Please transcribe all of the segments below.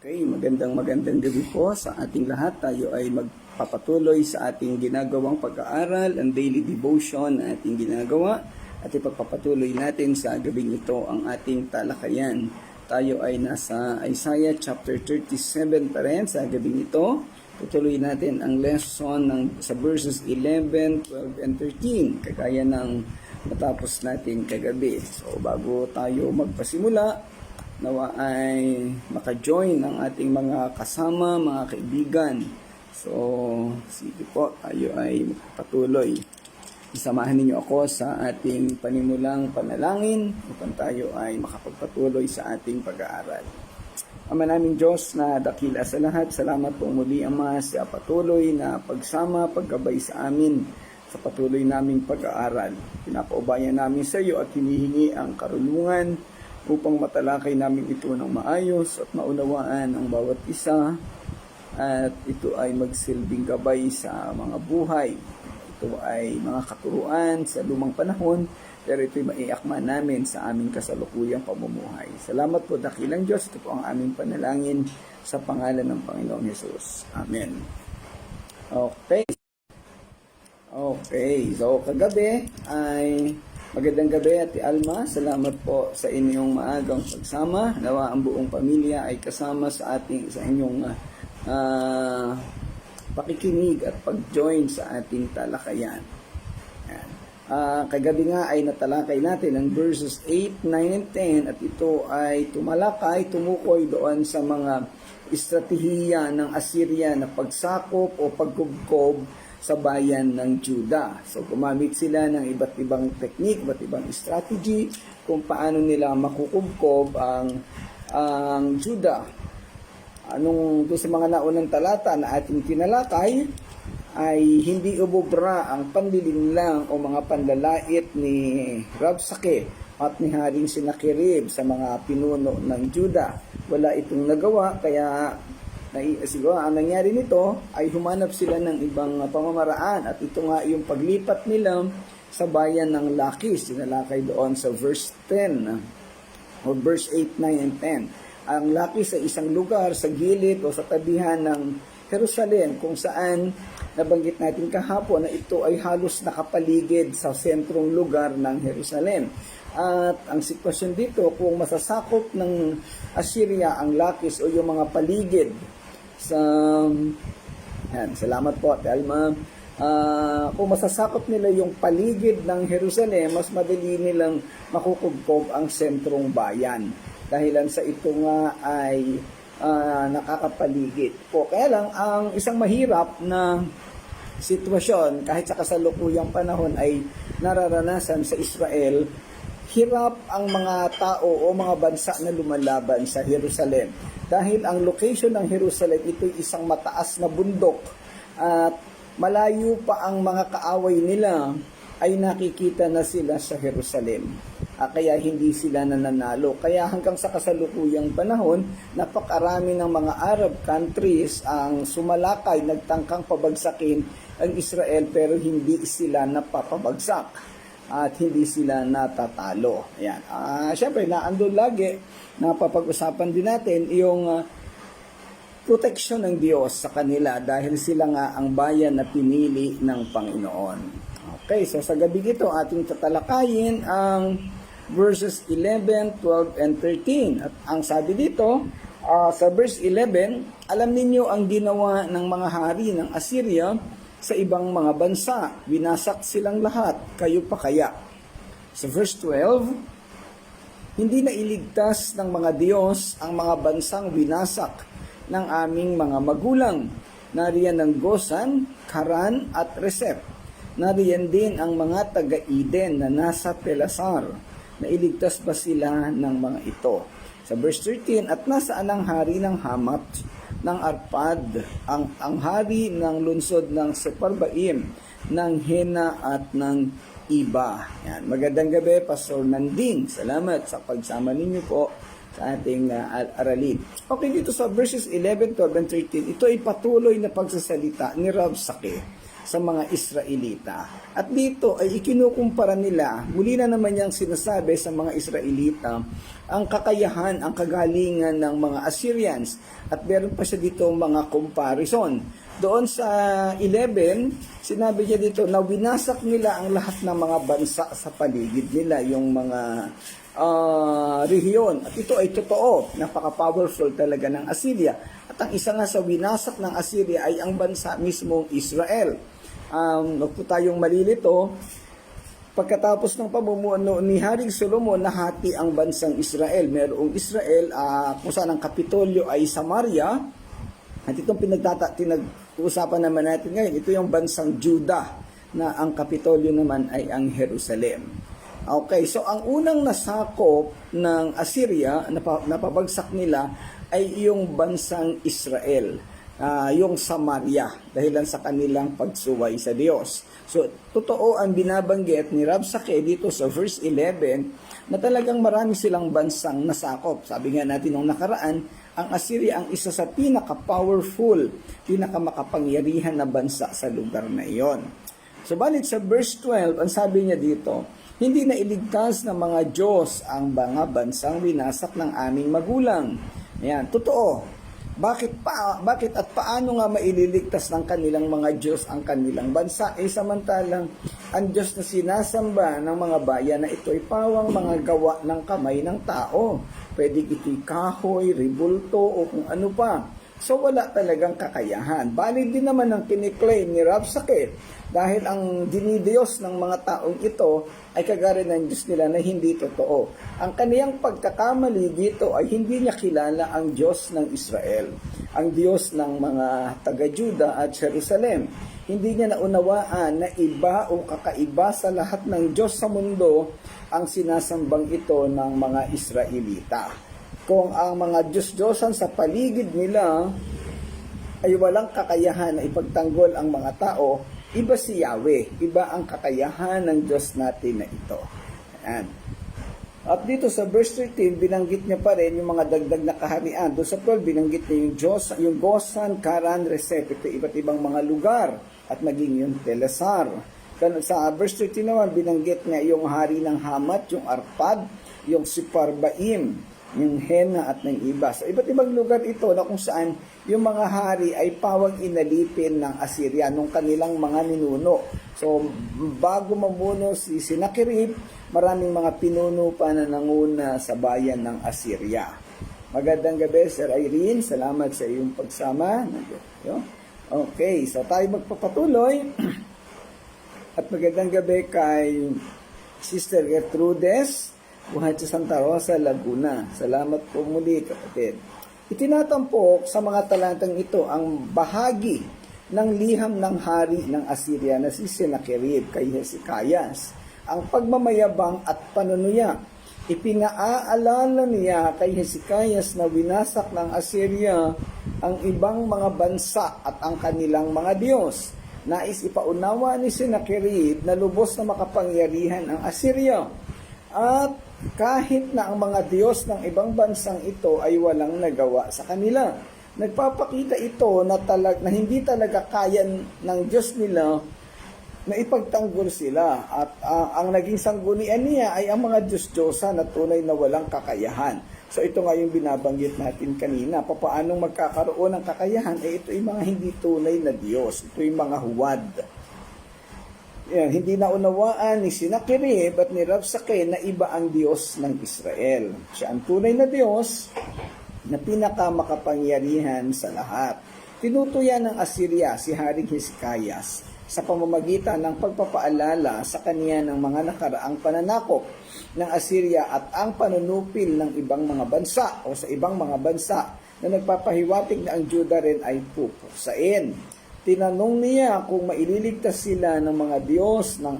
Okay, magandang gabi po sa ating lahat. Tayo ay magpapatuloy sa ating ginagawang pag-aaral, ang daily devotion na ating ginagawa. At ipagpapatuloy natin sa gabing ito ang ating talakayan. Tayo ay nasa Isaiah chapter 37 pa rin sa gabing ito. Tutuloy natin ang lesson sa verses 11, 12, and 13, kagaya ng matapos natin kagabi. So bago tayo magpasimula, nawa ay maka-join ang ating mga kasama, mga kaibigan. So, sige po, tayo ay patuloy. Isamahan ninyo ako sa ating panimulang panalangin upang tayo ay makapagpatuloy sa ating pag-aaral. Ama naming Diyos na dakila sa lahat, salamat po muli, Ama, sa patuloy na pagsama, paggabay sa amin sa patuloy naming pag-aaral. Pinapaubayan namin sa iyo at hinihingi ang karunungan upang matalakay namin ito ng maayos at maunawaan ang bawat isa, at ito ay magsilbing gabay sa mga buhay. Ito ay mga katuruan sa lumang panahon, pero ito ay maiakma namin sa aming kasalukuyang pamumuhay. Salamat po, dakilang Diyos. Ito po ang aming panalangin sa pangalan ng Panginoong Hesus. Amen. Okay, so kagabi ay magandang gabi, Ate Alma. Salamat po sa inyong maagang pagsama. Nawa ang buong pamilya ay kasama sa inyong pakikinig at pag-join sa ating talakayan. Kagabi nga ay natalakay natin ang verses 8, 9, and 10, at ito ay tumukoy doon sa mga estratehiya ng Assyria na pagsakop o pagkubkob sa bayan ng Juda. So gumamit sila ng iba't ibang technique, iba't ibang strategy kung paano nila makukubkob ang Juda. Doon sa mga naunang talata na ating tinalakay ay hindi ubobra ang panlilinlang o mga panlalait ni Rabsakeh at ni Haring Sennacherib sa mga pinuno ng Juda. Wala itong nagawa, kaya siguro ang nangyari nito ay humanap sila ng ibang pamamaraan, at ito nga yung paglipat nila sa bayan ng Lakis. Sinalakay doon sa verse 10 o verse 8, 9, and 10. Ang Lakis ay isang lugar sa gilid o sa tabihan ng Jerusalem, kung saan nabanggit natin kahapon na ito ay halos nakapaligid sa sentrong lugar ng Jerusalem. At ang sitwasyon dito, kung masasakop ng Assyria ang Lakis o yung mga paligid salamat po, Ate Alma. Kung masasakop nila yung paligid ng Jerusalem, mas madali nilang makukubkob ang sentrong bayan. Dahilan sa ito nga ay nakakapaligid po. Kaya lang, ang isang mahirap na sitwasyon kahit sa kasalukuyang panahon ay nararanasan sa Israel, hirap ang mga tao o mga bansa na lumalaban sa Jerusalem. Dahil ang location ng Jerusalem, ito'y isang mataas na bundok at malayo pa ang mga kaaway nila ay nakikita na sila sa Jerusalem. Kaya hindi sila nananalo. Kaya hanggang sa kasalukuyang panahon, napakarami ng mga Arab countries ang sumalakay, nagtangkang pabagsakin ang Israel, pero hindi sila napapabagsak at hindi sila natatalo. Ayan. Siyempre, naandun lagi, napapag-usapan din natin yung proteksyon ng Diyos sa kanila dahil sila nga ang bayan na pinili ng Panginoon. Okay, so sa gabi ito, ating tatalakayin ang verses 11, 12, and 13. At ang sabi dito, sa verse 11, alam ninyo ang ginawa ng mga hari ng Assyria sa ibang mga bansa. Winasak silang lahat, kayo pa kaya? Sa verse 12, hindi na iligtas ng mga Diyos ang mga bansang winasak ng aming mga magulang. Nariyan ang Gozan, Karan, at Resep. Nariyan din ang mga taga-Eden na nasa Telasar. Nailigtas ba sila ng mga ito? Sa verse 13, at nasaan ang hari ng Hamat, ng Arpad, ang hari ng lungsod ng Separbaim, ng Hena at ng Iba. Yan. Magandang gabi, Pastor Nanding. Salamat sa pagsama ninyo po sa ating aralin. Okay, dito sa verses 11, 12, and 13, ito ay patuloy na pagsasalita ni Rabsakeh sa mga Israelita. At dito ay ikinukumpara nila, muli na naman niyang sinasabi sa mga Israelita, ang kakayahan, ang kagalingan ng mga Assyrians. At meron pa siya dito mga comparison. Doon sa 11, sinabi niya dito na winasak nila ang lahat ng mga bansa sa paligid nila, yung mga rehiyon. At ito ay totoo, napaka-powerful talaga ng Assyria. At ang isa nga sa winasak ng Assyria ay ang bansa mismong Israel. Huwag po tayong malilito, pagkatapos ng pamumuno ni Haring Solomon, nahati ang bansang Israel. Merong Israel, kung saan ang Kapitolyo ay Samaria, at itong pinag-uusapan naman natin ngayon, ito yung bansang Judah, na ang Kapitolyo naman ay ang Jerusalem. Okay, so ang unang nasakop ng Assyria, napabagsak nila, ay yung bansang Israel, yung Samaria, dahilan sa kanilang pagsuway sa Diyos. So, totoo ang binabanggit ni Rabsakeh dito sa verse 11 na talagang marami silang bansang nasakop. Sabi nga natin nung nakaraan, ang Assyria ang isa sa pinaka-powerful, pinaka-makapangyarihan na bansa sa lugar na iyon. Subalit sa verse 12, ang sabi niya dito, hindi na iligtas ng mga Diyos ang mga bansang winasak ng aming magulang. Ayan, totoo. Bakit at paano nga maililigtas ng kanilang mga Diyos ang kanilang bansa? Samantalang ang Diyos na sinasamba ng mga bayan na ito ay pawang mga gawa ng kamay ng tao. Pwede ito'y kahoy, ribulto o kung ano pa. So wala talagang kakayahan. Bali din naman ang kiniklaim ni Rabsakeh dahil ang dinidiyos ng mga taong ito ay kagaya ng Diyos nila na hindi totoo. Ang kaniyang pagkakamali dito ay hindi niya kilala ang Diyos ng Israel, ang Diyos ng mga taga-Juda at Jerusalem. Hindi niya naunawaan na iba o kakaiba sa lahat ng Diyos sa mundo ang sinasambang ito ng mga Israelita. Kung ang mga Diyos-Diyosan sa paligid nila ay walang kakayahan na ipagtanggol ang mga tao, iba si Yahweh, iba ang kakayahan ng Diyos natin na ito. Ayan. At dito sa verse 13, binanggit niya pa rin yung mga dagdag na kaharian. Doon sa 12, binanggit niya yung Diyos, yung Gozan, Karan, Resep, ito iba't ibang mga lugar, at maging yung Telasar. Sa verse 13 naman, binanggit niya yung hari ng Hamat, yung Arpad, yung Siparbaim, yung Hena at ng iba. So, iba't ibang lugar ito na kung saan yung mga hari ay pawang inalipin ng Assyria nung kanilang mga ninuno. So, bago mamuno si Sennacherib, maraming mga pinuno pa na nanguna sa bayan ng Assyria. Magandang gabi, Sir Irene. Salamat sa iyong pagsama. Okay, so tayo magpapatuloy. At magandang gabi kay Sister Gertrudes, buhay sa Santa Rosa, Laguna. Salamat po muli, kapatid. Itinatampok sa mga talatang ito ang bahagi ng liham ng hari ng Assyria na si Sennacherib kay Hezekias. Ang pagmamayabang at panunuya. Ipinaalala niya kay Hezekias na winasak ng Assyria ang ibang mga bansa at ang kanilang mga Diyos. Nais ipaunawa ni Sennacherib na lubos na makapangyarihan ang Assyria. At kahit na ang mga Diyos ng ibang bansang ito ay walang nagawa sa kanila. Nagpapakita ito na hindi talaga kaya ng Diyos nila na ipagtanggol sila. At ang naging sanggunian niya ay ang mga Diyos-Diyosan na tunay na walang kakayahan. So ito nga yung binabanggit natin kanina. Paano magkakaroon ng kakayahan? Ito yung mga hindi tunay na Diyos. Ito yung mga huwad. Yan, hindi naunawaan ni Sennacherib at ni Rabsakeh na iba ang Diyos ng Israel. Siya ang tunay na Diyos na pinakamakapangyarihan sa lahat. Tinutuyan ng Assyria si Haring Hezekias sa pamamagitan ng pagpapaalala sa kaniya ng mga nakaraang pananakop ng Assyria at ang panunupil ng ibang mga bansa o sa ibang mga bansa na nagpapahiwatig na ang Juda rin ay pupuksain. Tinanong niya kung maililigtas sila ng mga Diyos ng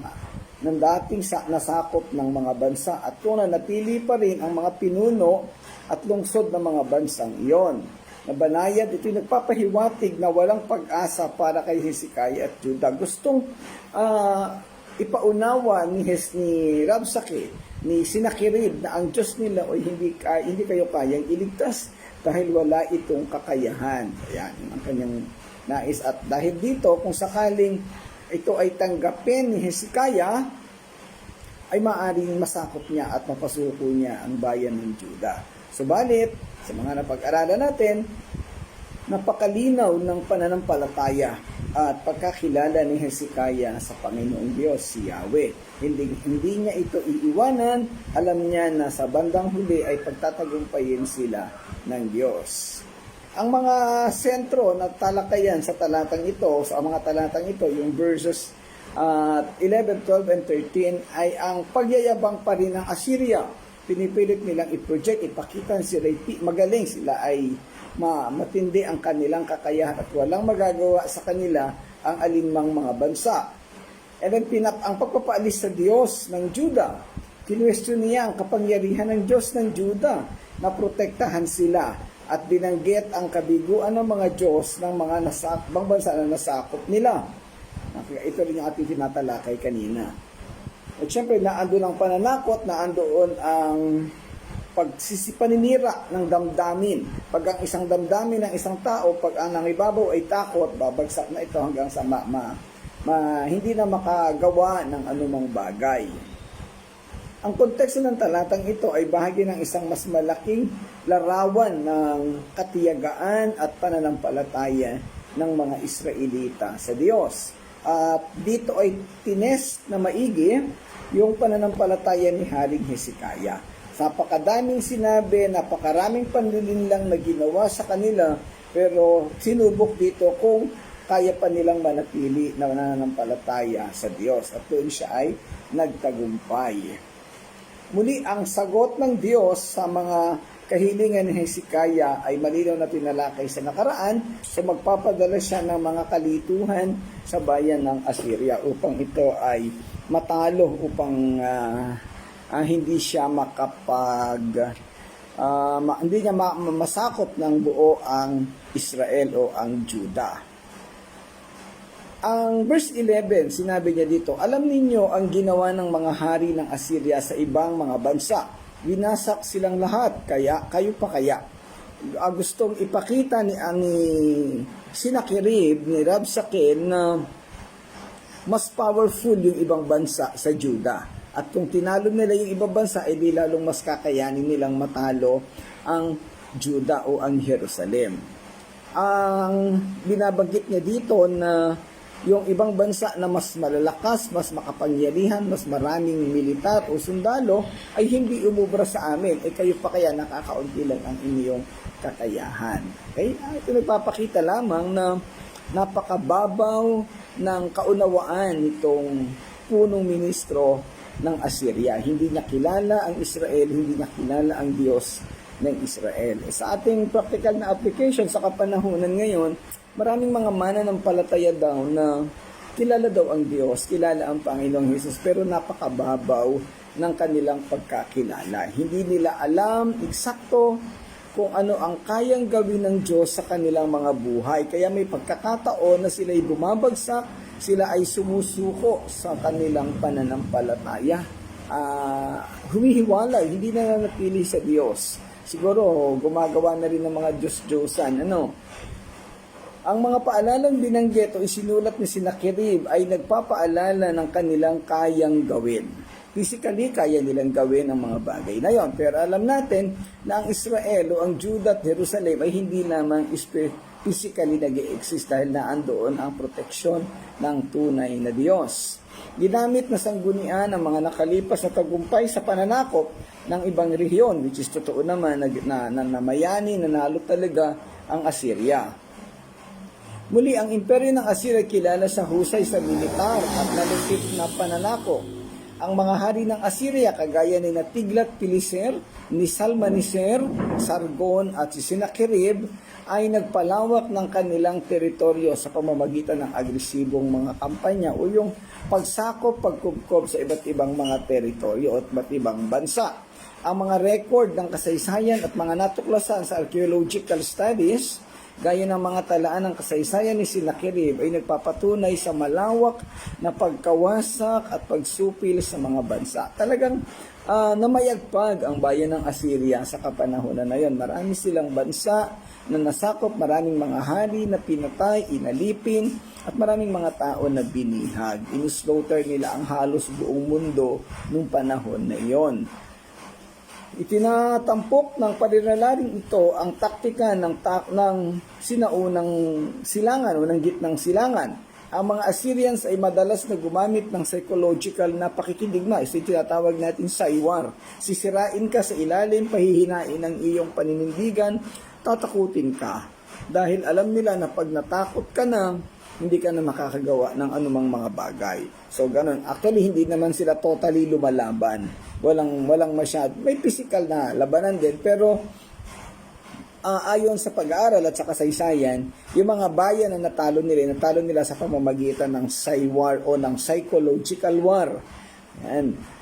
dating nasakop ng mga bansa at kung nanatili pa rin ang mga pinuno at lungsod ng mga bansang iyon. Nabanayad, ito'y nagpapahiwatig na walang pag-asa para kay Hezekiah at Judah. Gustong ipaunawa ni Rabsakeh, ni Sennacherib na ang Diyos nila ay hindi kayo kayang iligtas dahil wala itong kakayahan. Ayan, ang kanyang nais. At dahil dito, kung sakaling ito ay tanggapin ni Hezekiah, ay maaaring masakop niya at mapasuko niya ang bayan ng Juda. Subalit, sa mga napag-aralan natin, napakalinaw ng pananampalataya at pagkakilala ni Hezekiah sa Panginoong Diyos, si Yahweh. Hindi niya ito iiwanan. Alam niya na sa bandang huli ay pagtatagumpayin sila ng Diyos. Ang mga sentro na talakayan sa talatang ito, sa mga talatang ito, yung verses 11, 12, and 13, ay ang pagyayabang pa rin ng Assyria. Pinipilit nilang i-project, ipakita sila magaling, sila ay matindi ang kanilang kakayahan at walang magagawa sa kanila ang alinmang mga bansa. And then ang pagpapaalis sa Diyos ng Juda, kinwestiyon niya ang kapangyarihan ng Diyos ng Juda na protektahan sila at binanggit ang kabiguan ng mga Diyos ng mga bansa na nasakop nila. Ito rin yung ating tinatalakay kanina. At syempre, naandun ang pananakot, naandoon ang pagsisipaninira ng damdamin. Pag ang isang damdamin ng isang tao, pag ang nangibabaw ay takot, babagsak na ito hanggang sa hindi na makagawa ng anumang bagay. Ang konteksto ng talatang ito ay bahagi ng isang mas malaking larawan ng katiyagaan at pananampalataya ng mga Israelita sa Diyos. At dito ay tinest na maigi yung pananampalataya ni Haring Hezekiah. Sa napakadaming sinabi, napakaraming panlilinlang na ginawa sa kanila, pero sinubok dito kung kaya pa nilang manatili na nananampalataya sa Diyos. At doon siya ay nagtagumpay. Muli, ang sagot ng Diyos sa mga kahilingan ni Hezekiah ay malinaw na tinalakay sa nakaraan, so magpapadala siya ng mga kalituhan sa bayan ng Assyria upang ito ay matalo, upang hindi siya hindi niya masakop ng buo ang Israel o ang Juda. Ang verse 11, sinabi niya dito, alam ninyo ang ginawa ng mga hari ng Assyria sa ibang mga bansa. Winasak silang lahat, kaya kayo pa kaya. Gustong ipakita ni Sennacherib, ni Rabshakeh na mas powerful yung ibang bansa sa Juda. At kung tinalo nila yung ibang bansa, di lalong mas kakayanin nilang matalo ang Juda o ang Jerusalem. Ang binabanggit niya dito na yung ibang bansa na mas malalakas, mas makapangyarihan, mas maraming militar o sundalo ay hindi umubra sa amin. Kayo pa kaya nakakaunti lang ang inyong kakayahan. Okay? Ito nagpapakita lamang na napakababaw ng kaunawaan nitong punong ministro ng Assyria. Hindi niya kilala ang Israel, hindi niya kilala ang Diyos ng Israel. Sa ating practical na application sa kapanahunan ngayon, maraming mga mananampalataya daw na kilala daw ang Diyos, kilala ang Panginoong Hesus, pero napakababaw ng kanilang pagkakilala. Hindi nila alam eksakto kung ano ang kayang gawin ng Diyos sa kanilang mga buhay. Kaya may pagkakataon na sila'y bumabagsak, sila ay sumusuko sa kanilang pananampalataya. Humihiwalay, hindi na nanatili sa Diyos. Siguro, gumagawa na rin ng mga Diyos-Diyosan. Ang mga paalalang binanggit o isinulat ni Sennacherib ay nagpapaalala ng kanilang kayang gawin. Physically, kaya nilang gawin ang mga bagay na yon. Pero alam natin na ang Israel o ang Judah at Jerusalem ay hindi lamang physically nag-i-exist dahil naandoon ang proteksyon ng tunay na Diyos. Ginamit na sanggunian ang mga nakalipas na tagumpay sa pananakop ng ibang rehiyon, which is totoo naman na namayani, nanalo talaga ang Assyria. Muli, ang imperyo ng Assyria kilala sa husay sa militar at nalupit na pananako. Ang mga hari ng Assyria kagaya ni Tiglath-Pileser, ni Salmaneser, Sargon at si Sennacherib ay nagpalawak ng kanilang teritoryo sa pamamagitan ng agresibong mga kampanya o yung pagsakop, pagkubkob sa iba't ibang mga teritoryo at iba't ibang bansa. Ang mga record ng kasaysayan at mga natuklasan sa archaeological studies gaya ng mga talaan ng kasaysayan ni Sennacherib ay nagpapatunay sa malawak na pagkawasak at pagsupil sa mga bansa. Talagang namayagpag ang bayan ng Assyria sa kapanahonan na yon. Marami silang bansa na nasakop, maraming mga hari na pinatay, inalipin, at maraming mga tao na binihag. Inuslaughter nila ang halos buong mundo nung panahon na iyon. Itinatampok ng paniralaring ito ang taktika ng sinaunang silangan o ng gitnang silangan. Ang mga Assyrians ay madalas na gumamit ng psychological na pakikidigma. Ito yung tinatawag natin saywar. Sisirain ka sa ilalim, pahihinain ang iyong paninindigan, tatakutin ka. Dahil alam nila na pag natakot ka na, hindi ka na makakagawa ng anumang mga bagay. So, ganun. Actually, hindi naman sila totally lumalaban. Walang masyad. May physical na labanan din, pero ayon sa pag-aaral at sa kasaysayan, yung mga bayan na natalo nila sa pamamagitan ng saywar o ng psychological war. Yan.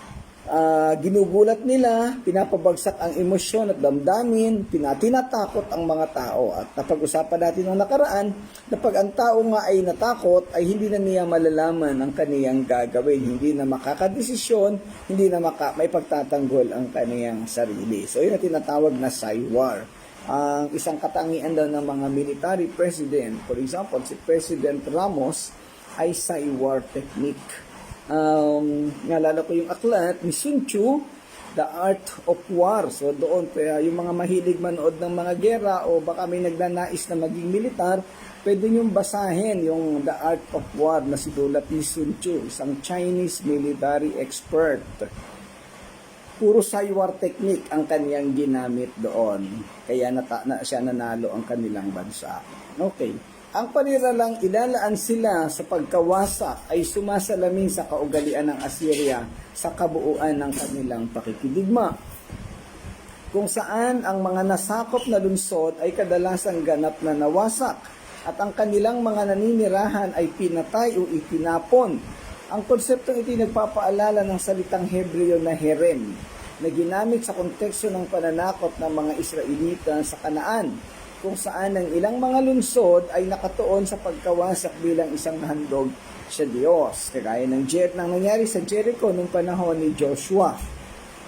Ginugulat nila, pinapabagsak ang emosyon at damdamin, tinatakot ang mga tao. At napag-usapan natin ng nakaraan na pag ang tao nga ay natakot, ay hindi na niya malalaman ang kaniyang gagawin. Hindi na makakadesisyon, hindi na may pagtatanggol ang kaniyang sarili. So yun ang tinatawag na saywar. Ang isang katangian daw ng mga military president, for example, si President Ramos, ay saywar technique. Naalala ko yung aklat ni Sun Tzu, The Art of War. So doon, yung mga mahilig manood ng mga gera o baka may nagnanais na maging militar, pwede niyong basahin yung The Art of War na sinulat ni Sun Tzu, isang Chinese military expert. Puro saywar technique ang kaniyang ginamit doon. Kaya siya nanalo ang kanilang bansa. Okay. Ang paniralang ilalaan sila sa pagkawasa ay sumasalamin sa kaugalian ng Assyria sa kabuuan ng kanilang pakikidigma, kung saan ang mga nasakop na lungsod ay kadalasang ganap na nawasak at ang kanilang mga naninirahan ay pinatay o itinapon. Ang konseptong ito ay nagpapaalala ng salitang Hebreo na herem na ginamit sa konteksto ng pananakop ng mga Israelita sa Kanaan, kung saan ang ilang mga lungsod ay nakatuon sa pagkawasak bilang isang handog sa Diyos, kagaya ng nangyari sa Jericho noong panahon ni Joshua.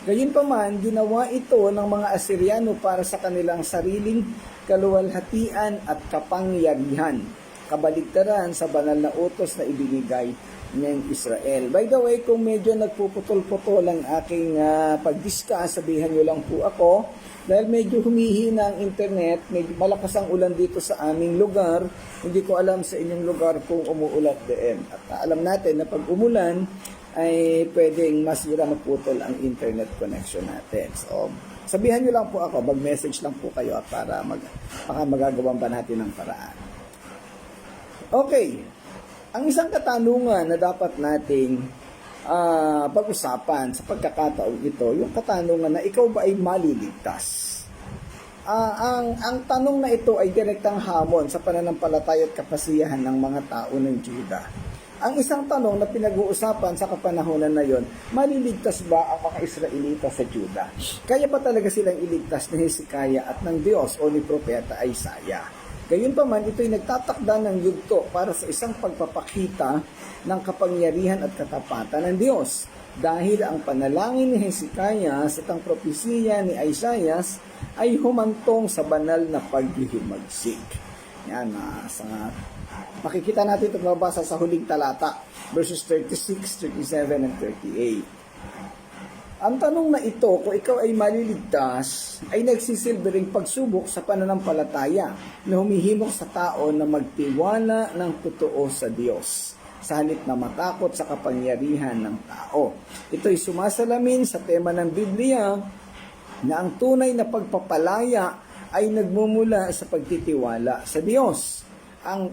Gayunpaman, ginawa ito ng mga Asyriano para sa kanilang sariling kaluwalhatian at kapangyarihan, kabaligtaran sa banal na utos na ibinigay ng Israel. By the way, kung medyo nagpuputol-putol ang aking pag-discuss, sabihan nyo lang po ako, dahil medyo humihina ang internet, medyo malakas ang ulan dito sa aming lugar, hindi ko alam sa inyong lugar kung umuulat din. At alam natin na pag umulan, ay pwedeng masira maputol ang internet connection natin. So, sabihan nyo lang po ako, mag-message lang po kayo para magagawan pa natin ng paraan. Okay, ang isang katanungan na dapat nating pag-usapan sa pagkakataon ito, yung katanungan na ikaw ba ay maliligtas? Ang tanong na ito ay direktang hamon sa pananampalataya at kapasiyahan ng mga tao ng Juda. Ang isang tanong na pinag-uusapan sa kapanahonan na yon, maliligtas ba ang mga Israelita sa Juda? Kaya ba talaga silang iligtas ni Hezekiah at ng Diyos o ni Propeta Isaiah? Gayunpaman, ito'y nagtatakda ng yugto para sa isang pagpapakita ng kapangyarihan at katapatan ng Diyos. Dahil ang panalangin ni Hezekiah sa tang propesiya ni Isaiah ay humantong sa banal na paghihimagsik. Yan, makikita natin ito mabasa sa huling talata, verses 36, 37, and 38. Ang tanong na ito, kung ikaw ay maliligtas, ay nagsisilbing pagsubok sa pananampalataya na humihimok sa tao na magtiwala ng totoo sa Diyos, sa halip na matakot sa kapangyarihan ng tao. Ito'y sumasalamin sa tema ng Biblia na ang tunay na pagpapalaya ay nagmumula sa pagtitiwala sa Diyos.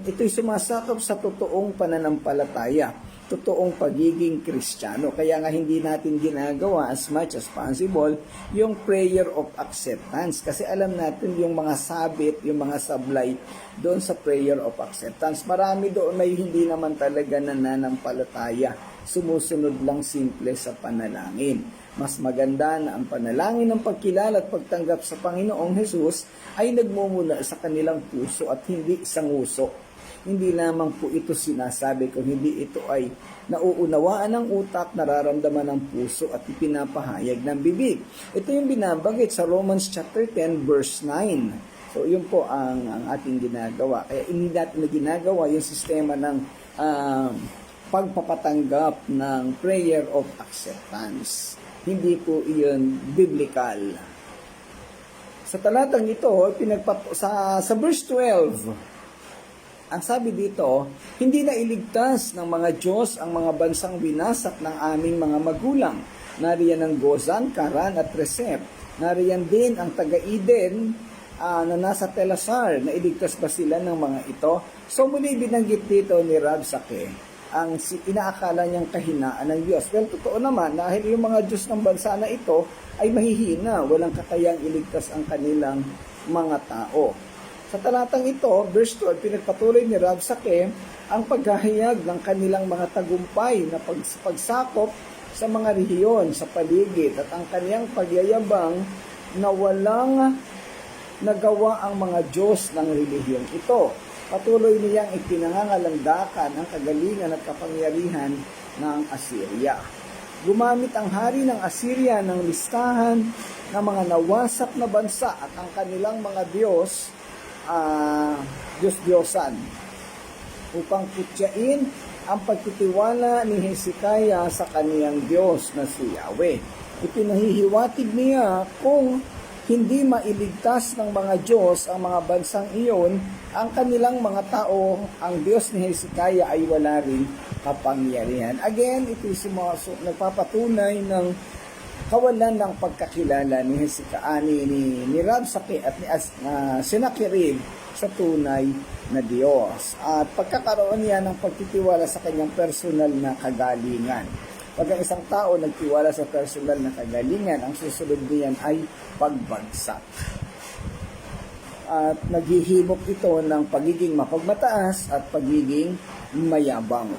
Ito'y sumasakop sa totoong pananampalataya, totoong pagiging Kristiyano. Kaya nga hindi natin ginagawa as much as possible yung prayer of acceptance. Kasi alam natin yung mga sabit, yung mga sablay doon sa prayer of acceptance. Marami doon may hindi naman talaga nananampalataya sumusunod lang simple sa panalangin. Mas maganda na ang panalangin ng pagkilala at pagtanggap sa Panginoong Hesus ay nagmumula sa kanilang puso at hindi sa nguso. Hindi lamang po ito sinasabi kung hindi ito ay nauunawaan ng utak, nararamdaman ng puso at ipinapahayag ng bibig. Ito yung binabanggit sa Romans chapter 10 verse 9. So yun po ang ating ginagawa. Kaya hindi natin na ginagawa yung sistema ng pagpapatanggap ng prayer of acceptance. Hindi po iyon biblical. Sa talatang ito, sa verse 12, ang sabi dito, hindi na iligtas ng mga Diyos ang mga bansang winasak ng aming mga magulang. Nariyan ang Gozan, Karan at Resep. Nariyan din ang taga-Eden na nasa Telasar. Na iligtas ba sila ng mga ito? So muli binanggit dito ni Rabsake ang inaakala niyang kahinaan ng Diyos. Well, totoo naman, dahil yung mga Diyos ng bansa na ito ay mahihina, walang kakayang iligtas ang kanilang mga tao. Sa talatang ito, verse 12, pinagpatuloy ni Rabsake ang paghahayag ng kanilang mga tagumpay na pagsakop sa mga rehiyon sa paligid at ang kaniyang pagyayabang na walang nagawa ang mga Diyos ng relihiyong ito. Patuloy niyang ipinangangalandakan ang kagalingan at kapangyarihan ng Assyria. Gumamit ang hari ng Assyria ng listahan ng mga nawasak na bansa at ang kanilang mga Diyos-Diyosan upang kutyain ang pagtitiwala ni Hezekiah sa kaniyang Diyos na si Yahweh. Ipinahihiwatig niya kung hindi mailigtas ng mga Diyos ang mga bansang iyon, ang kanilang mga tao, ang Diyos ni Hezekiah ay wala rin kapangyarihan. Again, ito nagpapatunay ng kawalan ng pagkakilala ni Hezekiah, ni Rabsake at ni Sennacherib sa tunay na Diyos. At pagkakaroon niya ng pagtitiwala sa kanyang personal na kagalingan. Pag ang isang tao nagtiwala sa personal na kagalingan, ang susunod niyan ay pagbagsak. At naghihimok ito ng pagiging mapagmataas at pagiging mayabang.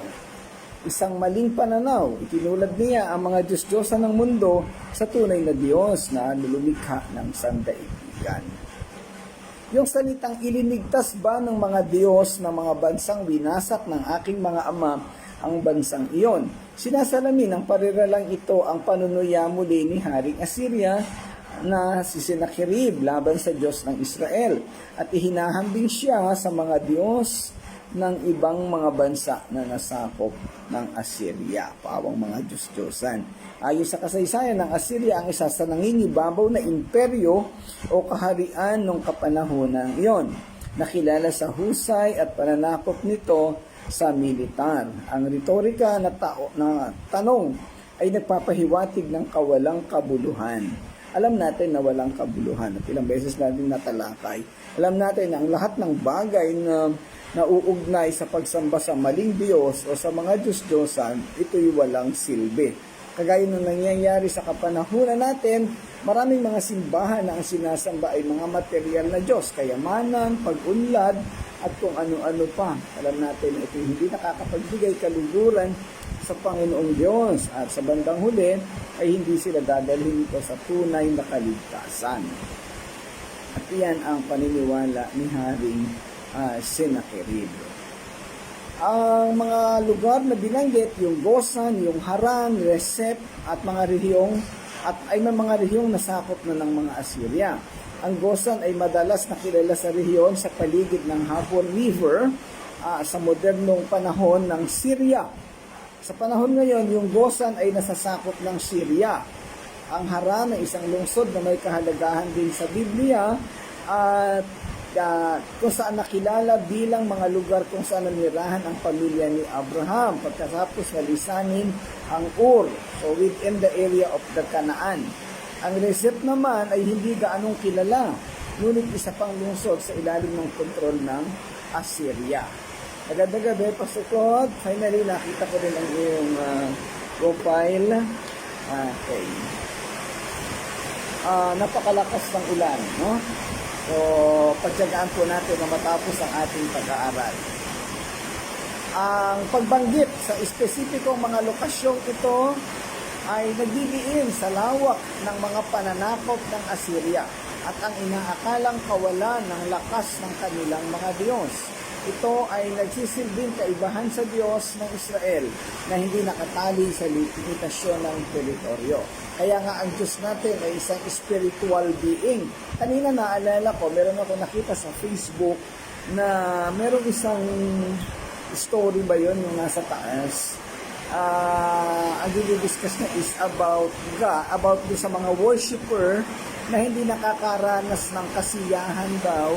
Isang maling pananaw, itinulad niya ang mga Diyos-Diyosan ng mundo sa tunay na Diyos na lumikha ng sandaigdigan. Yung salitang ilinigtas ba ng mga Diyos ng mga bansang winasak ng aking mga ama ang bansang iyon? Sinasalamin ng pariralang ito ang panunuya muli ni Haring Assyria na si Sennacherib laban sa Diyos ng Israel at ihinahambing siya sa mga Diyos ng ibang mga bansa na nasakop ng Assyria, pawang mga Diyos-Diyosan. Ayon sa kasaysayan ng Assyria, ang isa sa nangingibabaw na imperyo o kaharian ng kapanahonan iyon, nakilala sa husay at pananakop nito sa militar. Ang retorika na tanong ay nagpapahiwatig ng kawalang kabuluhan. Alam natin na walang kabuluhan at ilang beses natin natalakay. Alam natin na ang lahat ng bagay na nauugnay sa pagsamba sa maling Diyos o sa mga Diyos-Diyosan, ito'y walang silbi. Kagaya ng nangyayari sa kapanahunan natin, maraming mga simbahan na ang sinasamba ay mga material na Diyos, kayamanan, pag-unlad, at kung ano-ano pa. Alam natin na ito hindi nakakapagbigay kaluguran sa Panginoong Diyos at sa bandang huli ay hindi sila dadalhin ito sa tunay na kaligtasan. At iyan ang paniniwala ni Haring Sennacherib. Ang mga lugar na binanggit, yung Gozan, yung Haran, Resep at mga rehiyong ay may mga rehiyong nasakop na ng mga Assyria. Ang Gozan ay madalas nakilala sa rehiyon sa paligid ng Habor River sa modernong panahon ng Syria. Sa panahon ngayon, yung Gozan ay nasasakop ng Syria. Ang Haran ay isang lungsod na may kahalagahan din sa Biblia at kung saan nakilala bilang mga lugar kung saan nanirahan ang pamilya ni Abraham pagkatapos na lisanin ang Ur, so within the area of the Canaan. Ang Resep naman ay hindi gaanong kilala, ngunit isa pang lungsod sa ilalim ng kontrol ng Assyria. Magandang gabi, Pasukot. Finally, nakita ko rin ang iyong profile. Okay. Napakalakas ng ulan, no? So, pagtyagaan po natin na matapos ang ating pag-aaral. Ang pagbanggit sa espesipikong mga lokasyong ito ay nagdidiin sa lawak ng mga pananakop ng Assyria at ang inaakalang kawalan ng lakas ng kanilang mga Diyos. Ito ay nagsisilbing kaibahan sa Diyos ng Israel na hindi nakatali sa limitasyon ng teritoryo. Kaya nga ang Diyos natin ay isang spiritual being. Kanina naalala ko, meron ako nakita sa Facebook na merong isang story ba yun yung nasa taas. Ang dinidiscuss na is about God, about sa mga worshiper na hindi nakakaranas ng kasiyahan daw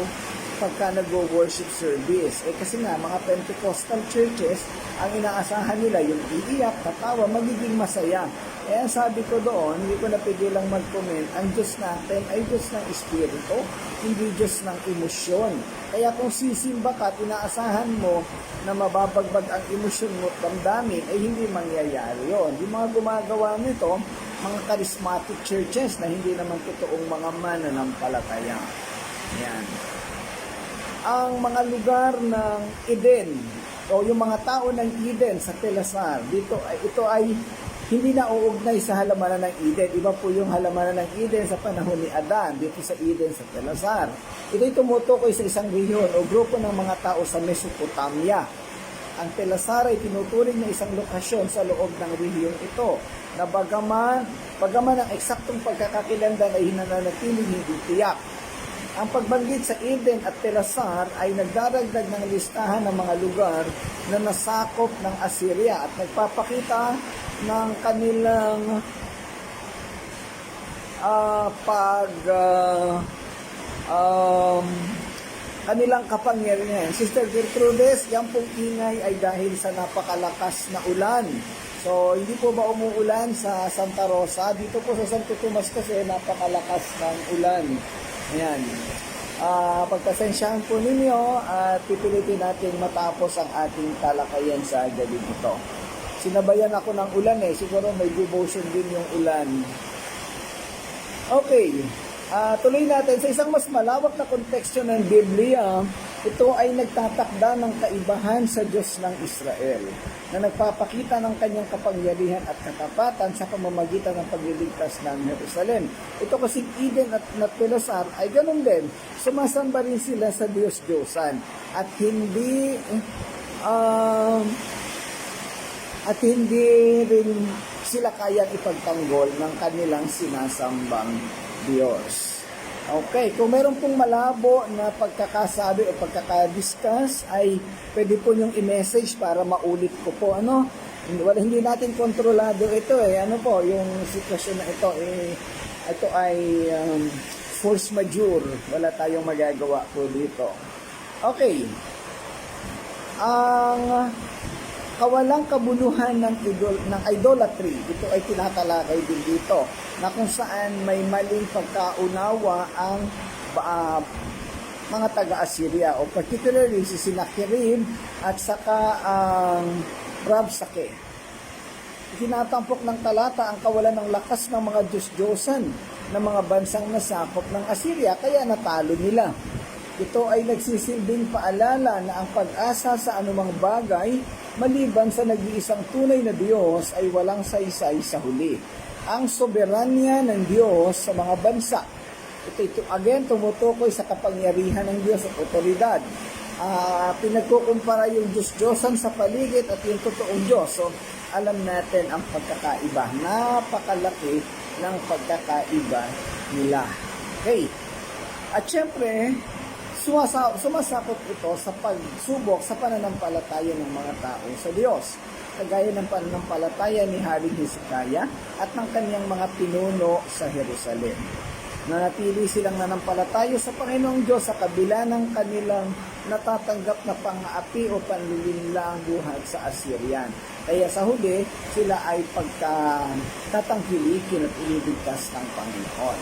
pagka nag-worship service. Kasi nga, mga Pentecostal churches, ang inaasahan nila yung iiyak, tatawa, magiging masaya. Ang sabi ko doon, hindi ko napigilang mag-comment, ang Diyos natin ay Diyos ng Espiritu, hindi Diyos ng emosyon. Kaya kung sisimba ka at inaasahan mo na mababagbag ang emosyon mo at damdamin, ay hindi mangyayari yun. Yung mga gumagawa nito, mga charismatic churches na hindi naman totoong mga mananampalataya. Yan. Ang mga lugar ng Eden o yung mga tao ng Eden sa Telasar, ito ay hindi na uugnay sa halamanan ng Eden. Iba po yung halamanan ng Eden sa panahon ni Adan, dito sa Eden sa Telasar. Ito'y tumutukoy sa isang rehiyon o grupo ng mga tao sa Mesopotamia. Ang Telasar ay tinuturing na isang lokasyon sa loob ng rehiyong ito na bagaman ang eksaktong pagkakakilanlan ay hinananatiling hindi tiyak. Ang pagbanggit sa Eden at Telasar ay nagdaragdag ng listahan ng mga lugar na nasakop ng Assyria at nagpapakita ng kanilang kanilang kapangyarihan. Sister Gertrudes, yan pong ingay ay dahil sa napakalakas na ulan. So, hindi po ba umuulan sa Santa Rosa? Dito po sa Santo Tomas kasi napakalakas ng ulan. Ayan. Pagpasensyahan po ninyo at pipilitin natin matapos ang ating talakayan sa gabi ito. Sinabayan ako ng ulan siguro may devotion din yung ulan. Okay, tuloy natin sa isang mas malawak na konteksto ng Biblia. Ito ay nagtatakda ng kaibahan sa Diyos ng Israel na nagpapakita ng kanyang kapangyarihan at katapatan sa pamamagitan ng pagliligtas ng Jerusalem. Ito kasi Eden at Telasar ay ganun din. Sumasamba rin sila sa Diyos-Diyosan at hindi rin sila kayang ipagtanggol ng kanilang sinasambang Diyos. Okay, kung meron pong malabo na pagkakasabi o pagkakadiscuss, ay pwede po niyong i-message para maulit ko po. Hindi natin kontrolado ito Ano po, yung sitwasyon na ito, ito ay force majeure. Wala tayong magagawa po dito. Okay. Ang kawalang kabuluhan ng idolatry, ito ay tinatalakay din dito, na kung saan may maling pagkaunawa ang mga taga-Assyria, o particularly si Sennacherib at saka ang Rabshakeh. Tinatampok ng talata ang kawalan ng lakas ng mga Diyos-Diyosan ng mga bansang nasakop ng Assyria, kaya natalo nila. Ito ay nagsisilbing paalala na ang pag-asa sa anumang bagay maliban sa nag-iisang tunay na Diyos ay walang saysay sa huli. Ang soberanya ng Diyos sa mga bansa. Ito again tumutukoy sa kapangyarihan ng Diyos at otoridad. Pinagkukumpara yung Diyos-Diyosan sa paligid at yung totoong Diyos. So, alam natin ang pagkakaiba. Napakalaki ng pagkakaiba nila. Okay. At syempre, sumasakot ito sa pagsubok sa pananampalataya ng mga tao sa Diyos, kagaya ng pananampalataya ni Haring Hezekiah at ng kanyang mga pinuno sa Jerusalem. Nanatili silang nanampalataya sa Panginoong Diyos sa kabila ng kanilang natatanggap na pang-aapi o panlilinlang buhat sa Assyrian. Kaya sa huli, sila ay pagkatatangkilikin at iniligtas ng Panginoon.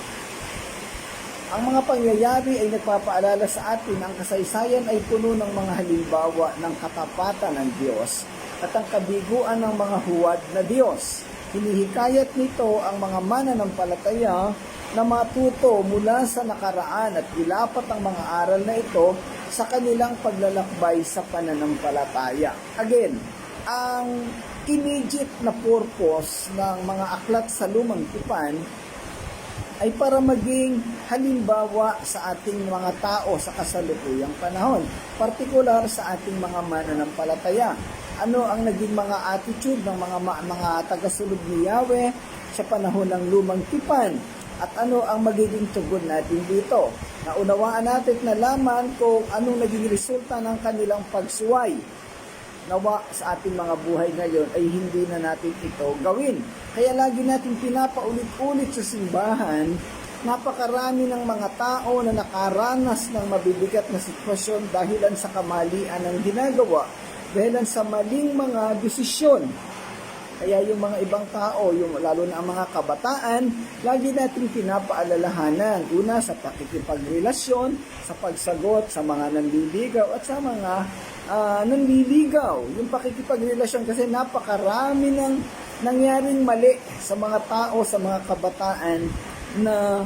Ang mga pangyayari ay nagpapaalala sa atin na ang kasaysayan ay puno ng mga halimbawa ng katapatan ng Diyos at ang kabiguan ng mga huwad na Diyos. Hinihikayat nito ang mga mananampalataya na matuto mula sa nakaraan at ilapat ang mga aral na ito sa kanilang paglalakbay sa pananampalataya. Again, ang immediate na purpose ng mga aklat sa Lumang Tipan ay para maging halimbawa sa ating mga tao sa kasalukuyang panahon, partikular sa ating mga mananampalataya. Ano ang naging mga attitude ng mga tagasunod ni Yahweh sa panahon ng Lumang Tipan at ano ang magiging tugon natin dito. Naunawaan natin na nalaman kung anong naging resulta ng kanilang pagsuway. Nawa sa ating mga buhay ngayon ay hindi na natin ito gawin. Kaya lagi natin pinapaulit-ulit sa simbahan, napakarami ng mga tao na nakaranas ng mabibigat na sitwasyon dahilan sa kamalian ng ginagawa, dahilan sa maling mga desisyon. Kaya yung mga ibang tao, lalo na ang mga kabataan, lagi natin pinapaalalahanan. Una, sa pakikipagrelasyon, sa pagsagot sa mga nanliligaw at sa mga nanliligaw. Yung pakikipagrelasyon kasi napakarami ng nangyaring mali sa mga tao, sa mga kabataan na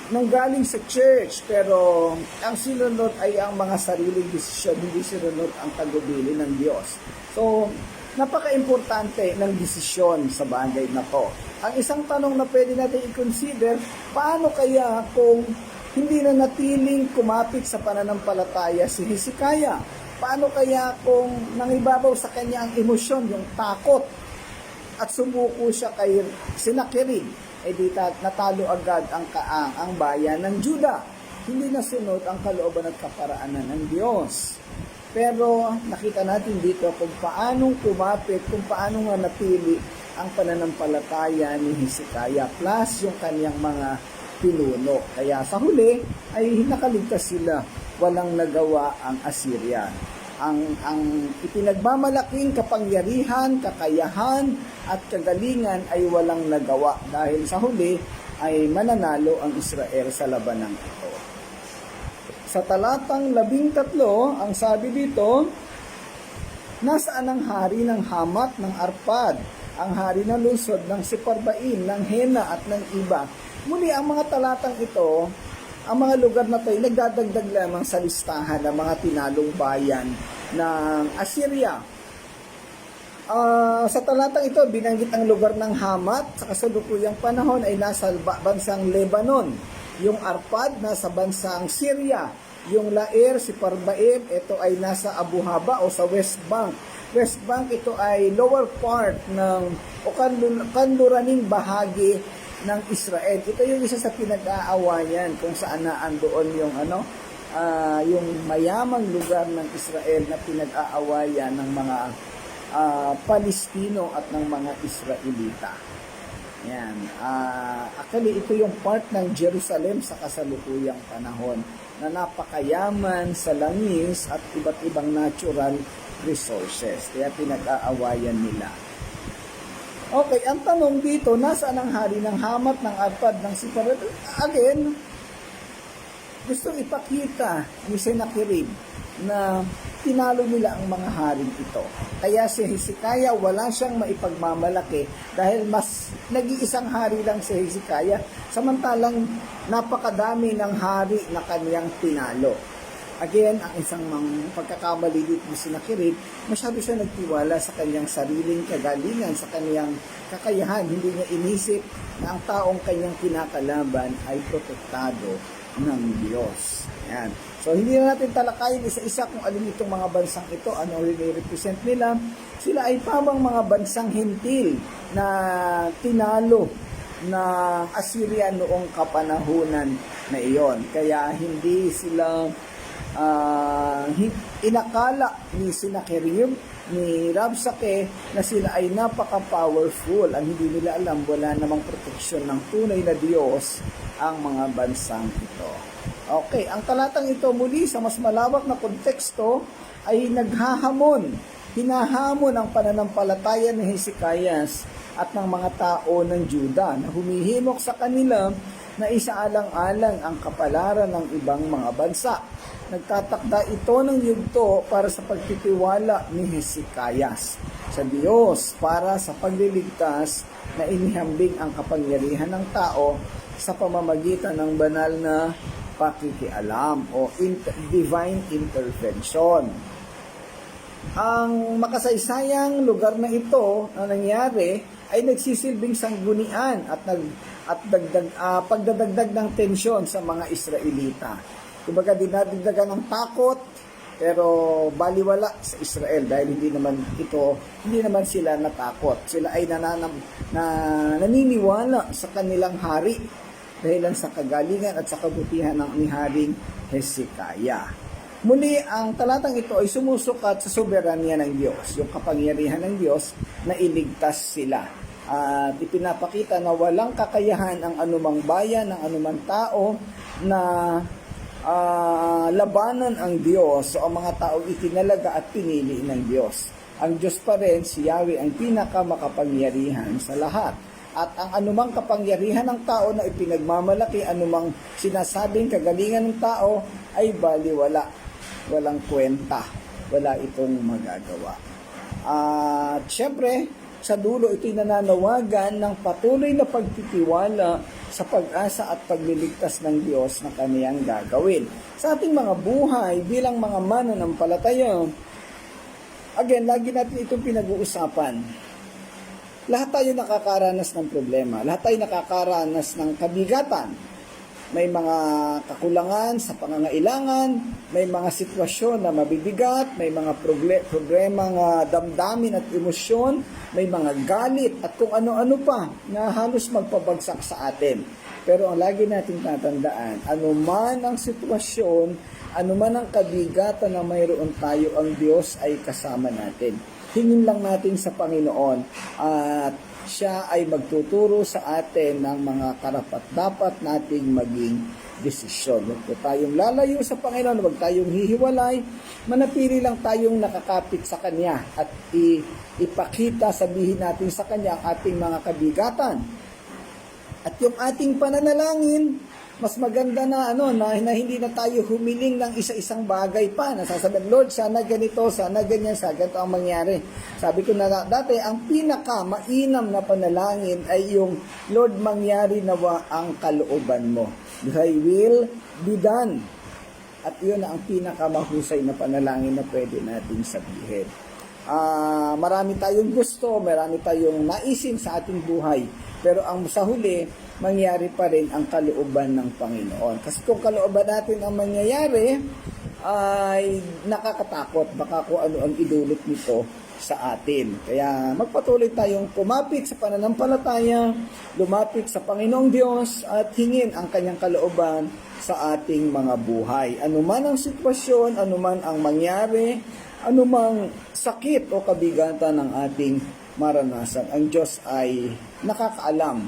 nanggaling sa church, pero ang sinunod ay ang mga sariling desisyon, hindi sinunod ang tagubilin ng Diyos. So, napaka-importante ng desisyon sa bagay na to. Ang isang tanong na pwede natin i-consider, paano kaya kung hindi na natiling kumapit sa pananampalataya si Hezekiah? Paano kaya kung nangibabaw sa kanya ang emosyon, yung takot, at sumuko siya kay Sennacherib? Di natalo agad ang bayan ng Juda. Hindi nasunod ang kalooban at kaparaanan ng Diyos. Pero nakita natin dito kung paanong kumapit, kung paanong napili ang pananampalataya ni Hezekiah plus yung kanyang mga pinuno. Kaya sa huli ay nakaligtas sila, walang nagawa ang Assyria. Ang ipinagmamalaking kapangyarihan, kakayahan at kagalingan ay walang nagawa dahil sa huli ay mananalo ang Israel sa labanang ito. Sa talatang 13, ang sabi dito, nasaan ang hari ng Hamat ng Arpad, ang hari ng lungsod ng Separbaim, ng Hena at ng iba. Muli ang mga talatang ito, ang mga lugar na ito ay nagdadagdag lamang sa listahan ng mga tinalong bayan ng Assyria. Sa talatang ito, binanggit ang lugar ng Hamat sa kasalukuyang panahon ay nasa bansang Lebanon. Yung Arpad nasa bansang Syria. Yung Lair, si Parbaim, ito ay nasa Abu Haba o sa West Bank. West Bank, ito ay lower part ng o kanluraning bahagi ng Israel. Ito yung isa sa pinag-aawayan kung saan naandoon yung yung mayamang lugar ng Israel na pinag-aawayan ng mga Palestino at ng mga Israelita. Yan. Actually, ito yung part ng Jerusalem sa kasalukuyang panahon na napakayaman sa langis at iba't ibang natural resources. Kaya pinag-aawayan nila. Okay, ang tanong dito, nasaan ang hari ng Hamat, ng Arpad, ng Separad? Again, gusto ipakita ni Sennacherib na tinalo nila ang mga haring ito. Kaya si Hezekiah wala siyang maipagmamalaki dahil mas nag-iisang hari lang si Hezekiah samantalang napakadami ng hari na kaniyang tinalo. Again, ang isang pagkakamali dito ni Sennacherib, masyado siya nagtiwala sa kanyang sariling kagalingan, sa kanyang kakayahan. Hindi niya inisip na ang taong kanyang kinakalaban ay protektado ng Diyos. Yan. So, hindi na natin talakayin isa-isa kung alin itong mga bansang ito, ano represent nila. Sila ay pabang mga bansang hentil na tinalo ng Assyria noong kapanahunan na iyon. Kaya hindi sila inakala ni Sennacherib, ni Rabshakeh na sila ay napaka-powerful. Ang hindi nila alam, wala namang proteksyon ng tunay na Diyos ang mga bansang ito. Okay, ang talatang ito muli sa mas malawak na konteksto ay hinahamon ang pananampalataya ni Hezekiah at ng mga tao ng Juda na humihimok sa kanila na isaalang-alang ang kapalaran ng ibang mga bansa. Nagtatakda ito ng yugto para sa pagtitiwala ni Hezekiah sa Diyos para sa pagliligtas na inihambing ang kapangyarihan ng tao sa pamamagitan ng banal na pakikialam o divine intervention. Ang makasaysayang lugar na ito na nangyari ay nagsisilbing sanggunian at pagdadagdag ng tensyon sa mga Israelita. Kumbaga dinadagdagan ng takot, pero baliwala sa Israel dahil hindi naman sila natakot. Sila ay naniniwala sa kanilang hari dahilan sa kagalingan at sa kabutihan ni Haring Hezekiah. Muli, ang talatang ito ay sumusukat sa soberanya ng Diyos, yung kapangyarihan ng Diyos na iligtas sila. At ipinapakita na walang kakayahan ang anumang bayan, ang anumang tao na labanan ang Diyos o ang mga taong itinalaga at pinili ng Diyos. Ang Diyos pa rin, si Yahweh, ang pinakamakapangyarihan sa lahat. At ang anumang kapangyarihan ng tao na ipinagmamalaki, anumang sinasabing kagalingan ng tao, ay baliwala. Walang kwenta. Wala itong magagawa. At syempre, sa dulo, ito'y nananawagan ng patuloy na pagtitiwala sa pag-asa at pagliligtas ng Diyos na kaniyang gagawin. Sa ating mga buhay bilang mga mananampalataya, again, lagi natin itong pinag-uusapan. Lahat tayo nakakaranas ng problema. Lahat tayo nakakaranas ng kabigatan. May mga kakulangan sa pangangailangan, may mga sitwasyon na mabibigat, may mga problemang damdamin at emosyon, may mga galit at kung ano-ano pa na halos magpabagsak sa atin. Pero ang lagi nating tatandaan, anuman ang sitwasyon, anuman ang kabigatan na mayroon tayo, ang Diyos ay kasama natin. Hingin lang natin sa Panginoon at siya ay magtuturo sa atin ng mga karapat-dapat nating maging desisyon. Huwag po tayong lalayo sa Panginoon, huwag tayong hihiwalay, manatili lang tayong nakakapit sa Kanya at ipakita, sabihin natin sa Kanya ang ating mga kabigatan. At yung ating pananalangin, mas maganda na na hindi na tayo humiling ng isa-isang bagay pa. Nasasabihin, Lord, sana ganito, sana ganyan, sana ganito ang mangyari. Sabi ko na dati, ang pinaka-mainam na panalangin ay yung, Lord, mangyari nawa ang kalooban mo. Thy will be done. At yun na ang pinaka-mahusay na panalangin na pwede natin sabihin. Marami tayong gusto, marami tayong naisin sa ating buhay. Pero ang sa huli, mangyari pa rin ang kalooban ng Panginoon. Kasi kung kalooban natin ang mangyayari, ay nakakatakot. Baka kung ano ang idulot nito sa atin. Kaya magpatuloy tayong kumapit sa pananampalataya, lumapit sa Panginoong Diyos, at hingin ang kanyang kalooban sa ating mga buhay. Anuman ang sitwasyon, anuman ang mangyari, anumang sakit o kabigatan ng ating maranasan, ang Diyos ay nakakaalam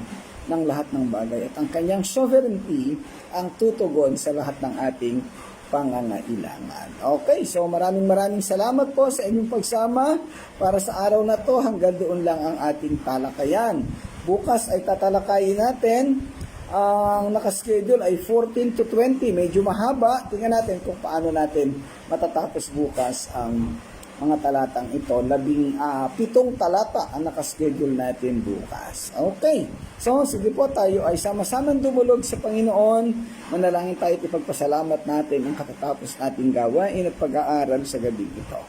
ng lahat ng bagay at ang kanyang sovereignty ang tutugon sa lahat ng ating pangangailangan. Okay, so maraming salamat po sa inyong pagsama para sa araw na to. Hanggang doon lang ang ating talakayan. Bukas ay tatalakayin natin, ang nakaschedule ay 14 to 20, medyo mahaba. Tingnan natin kung paano natin matatapos bukas ang mga talatang ito. 17 talata ang nakaschedule natin bukas. Okay. So, sige po, tayo ay sama-samang dumulog sa Panginoon. Manalangin tayo at ipagpasalamat natin ang katatapos nating gawain at pag-aaral sa gabi ito.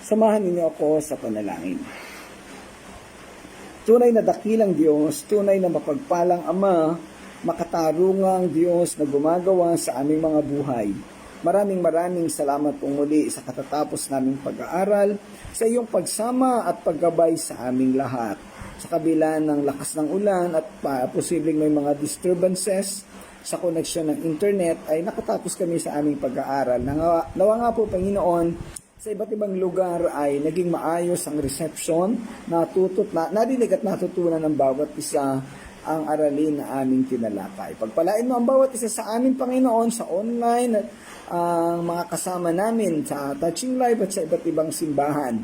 Samahan ninyo ako sa panalangin. Tunay na dakilang Diyos, tunay na mapagpalang Ama, makatarungang Diyos na gumagawa sa aming mga buhay. Maraming salamat po muli sa katatapos naming pag-aaral, sa iyong pagsama at paggabay sa aming lahat. Sa kabila ng lakas ng ulan at posibleng may mga disturbances sa koneksyon ng internet, ay nakatapos kami sa aming pag-aaral. Nawa nga po, Panginoon, sa iba't ibang lugar ay naging maayos ang reception, narinig at natutunan ng bawat isa ang aralin na aming tinalakay. Pagpalain mo ang bawat isa sa amin, Panginoon, sa online at ang mga kasama namin sa Touching Live at sa iba't ibang simbahan.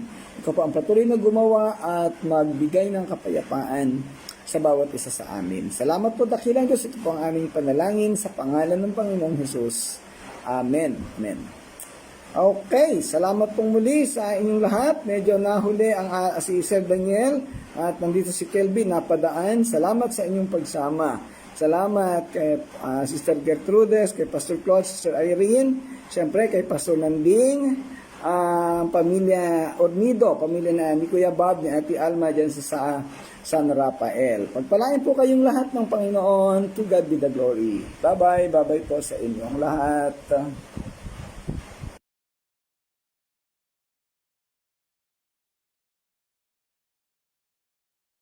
Ikaw po ang patuloy na gumawa at magbigay ng kapayapaan sa bawat isa sa amin. Salamat po, dakilang Diyos. Ito po ang aming panalangin sa pangalan ng Panginoong Hesus. Amen. Amen. Okay, salamat pong muli sa inyong lahat. Medyo nahuli si Sir Daniel at nandito si Kelvin napadaan. Salamat sa inyong pagsama. Salamat kay Sister Gertrudes, kay Pastor Claude, Sister Irene, siyempre kay Pastor Nanding, pamilya Ornido, pamilya na ni Kuya Bob, ni Ate Alma dyan sa San Rafael. Pagpalain po kayong lahat ng Panginoon. To God be the glory. Bye-bye. Bye-bye po sa inyong lahat.